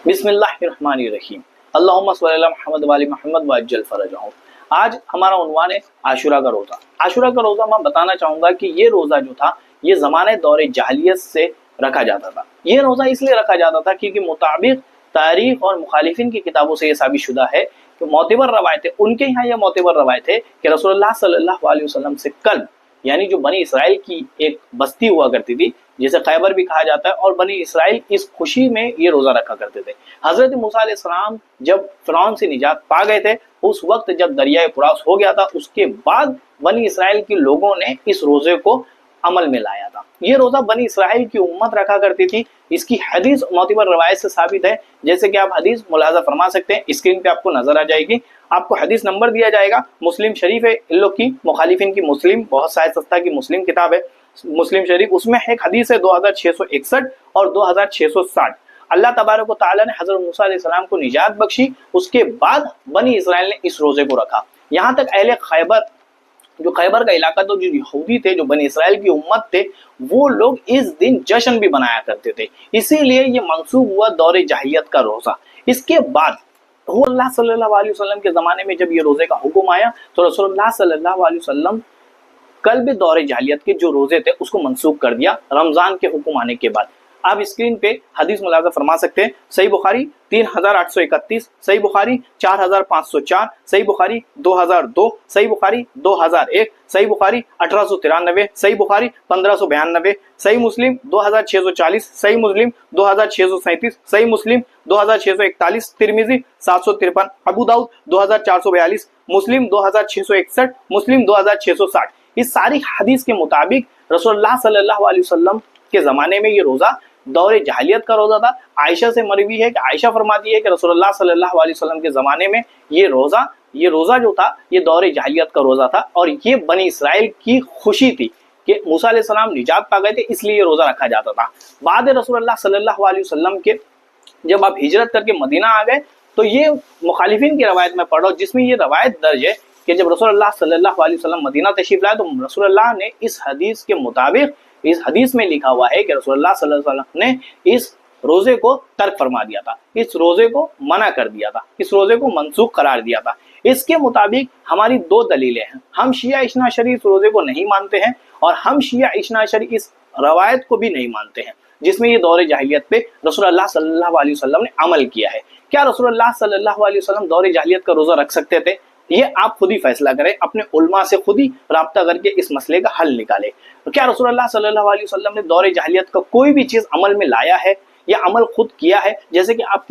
बिस्मिल्लाहिर्रहमानिर्रहीम। अल्लाहुम्मा सल्लि अला मुहम्मद व आलि मुहम्मद व अज्जल फरजहू। आज हमारा उन्वान है आशूरा का रोज़ा। आशूरा का रोज़ा मैं बताना चाहूँगा कि ये रोज़ा जो था ये ज़माने दौरे जाहिलियत से रखा जाता था। ये रोज़ा इसलिए रखा जाता था क्योंकि मुताबिक तारीख और मुखालिफिन की किताबों से ये साबित शुदा है कि मोतबर रवायतें उनके यहाँ यह मोतबर रवायत है कि रसूलुल्लाह सल्लल्लाहु अलैहि वसल्लम से कल यानी जो बनी इसराइल की एक बस्ती हुआ करती थी जिसे खैबर भी कहा जाता है, और बनी इसराइल इस खुशी में ये रोज़ा रखा करते थे। हज़रत मूसा अलैहिस्सलाम जब फ़िरौन से निजात पा गए थे, उस वक्त जब दरियाए फुरात हो गया था, उसके बाद बनी इसराइल के लोगों ने इस रोज़े को अमल में लाया था। ये रोज़ा बनी इसराइल की उम्मत रखा करती थी। इसकी हदीस मोतबर रवायत से साबित है, जैसे कि आप हदीस मुलाजा फरमा सकते हैं, स्क्रीन पे आपको नजर आ जाएगी। आपको हदीस नंबर दिया जाएगा, मुस्लिम शरीफ है इन लोग की, मुखालिफिन की मुस्लिम, बहुत शायद सस्ता की मुस्लिम किताब है मुस्लिम शरीफ, उसमें एक हदीस है 2661 और 2660। अल्लाह तबारक व तआला ने हज़रत मूसा अलैहिस्सलाम को निजात बख्शी, उसके बाद बनी इसराइल ने इस रोज़े को रखा। यहाँ तक अहले खैबर, जो खैबर का इलाका था, जो यहूदी थे, जो बनी इसराइल की उम्मत थे, वो लोग इस दिन जश्न भी मनाया करते थे। इसीलिए ये मंसूब हुआ दौरे जाहिलियत का रोज़ा। इसके बाद रसूलुल्लाह सल्लल्लाहु अलैहि वसल्लम के ज़माने में जब ये रोज़े का हुक्म आया तो रसूलुल्लाह सल्लल्लाहु अलैहि वसल्लम कल भी दौरे जाहिलियत के जो रोज़े थे उसको मंसूख कर दिया रमज़ान के हुक्म आने के बाद। आप स्क्रीन पे हदीस मुलाजा फरमा सकते हैं। सही बुखारी 3831, सही बुखारी 4504, सही बुखारी 2002, सही बुखारी 2001, सही बुखारी 1893, सही बुखारी 1592, सही मुस्लिम 2640, सही मुस्लिम 2637, सही मुस्लिम 2641, तिरमिजी 753, अबू दाऊद 2442, मुस्लिम 2661, मुस्लिम 2660। इस सारी हदीस के मुताबिक रसूलुल्लाह सल्लल्लाहु अलैहि वसल्लम के ज़माने में ये रोज़ा दौरे जाहिलियत का रोज़ा था। आयशा से मरवी है कि आयशा फरमाती है कि रसूलुल्लाह सल्लल्लाहु अलैहि वसल्लम के ज़माने में ये रोज़ा जो था ये दौरे जाहिलियत का रोज़ा था, और ये बनी इसराइल की खुशी थी कि मूसा अलैहिस्सलाम निजात पा गए थे, इसलिए ये रोज़ा रखा जाता था। बाद रसूलुल्लाह सल्लल्लाहु अलैहि वसल्लम के जब आप हिजरत करके मदीना आ गए तो ये मुखालिफिन की रवायत में पढ़ो, जिसमें ये रवायत दर्ज है कि जब रसूलुल्लाह सल्लल्लाहु अलैहि वसल्लम मदीना तशरीफ लाए तो रसूलुल्लाह ने इस हदीस के मुताबिक, इस हदीस में लिखा हुआ है कि रसूलुल्लाह सल्लल्लाहु अलैहि वसल्लम ने इस रोज़े को तर्क फरमा दिया था, इस रोज़े को मना कर दिया था, इस रोज़े को मनसूख करार दिया था। इसके मुताबिक हमारी दो दलीलें हैं। हम शिया इस्ना अशरी इस रोज़े को नहीं मानते हैं, और हम शिया इस्ना अशरी इस रवायत को भी नहीं मानते हैं जिसमें ये दौरे जाहिलियत पे रसूलुल्लाह सल्लल्लाहु अलैहि वसल्लम ने अमल किया है। क्या रसूलुल्लाह सल्लल्लाहु अलैहि वसल्लम दौरे जाहिलियत का रोज़ा रख सकते थे? ये आप खुद ही फैसला करें, अपने उलमा से खुद ही राब्ता करके इस मसले का हल निकालें। तो क्या रसूलुल्लाह सल्लल्लाहु अलैहि वसल्लम ने दौरे जाहिलियत का कोई भी चीज़ अमल में लाया है या अमल खुद किया है? जैसे कि आप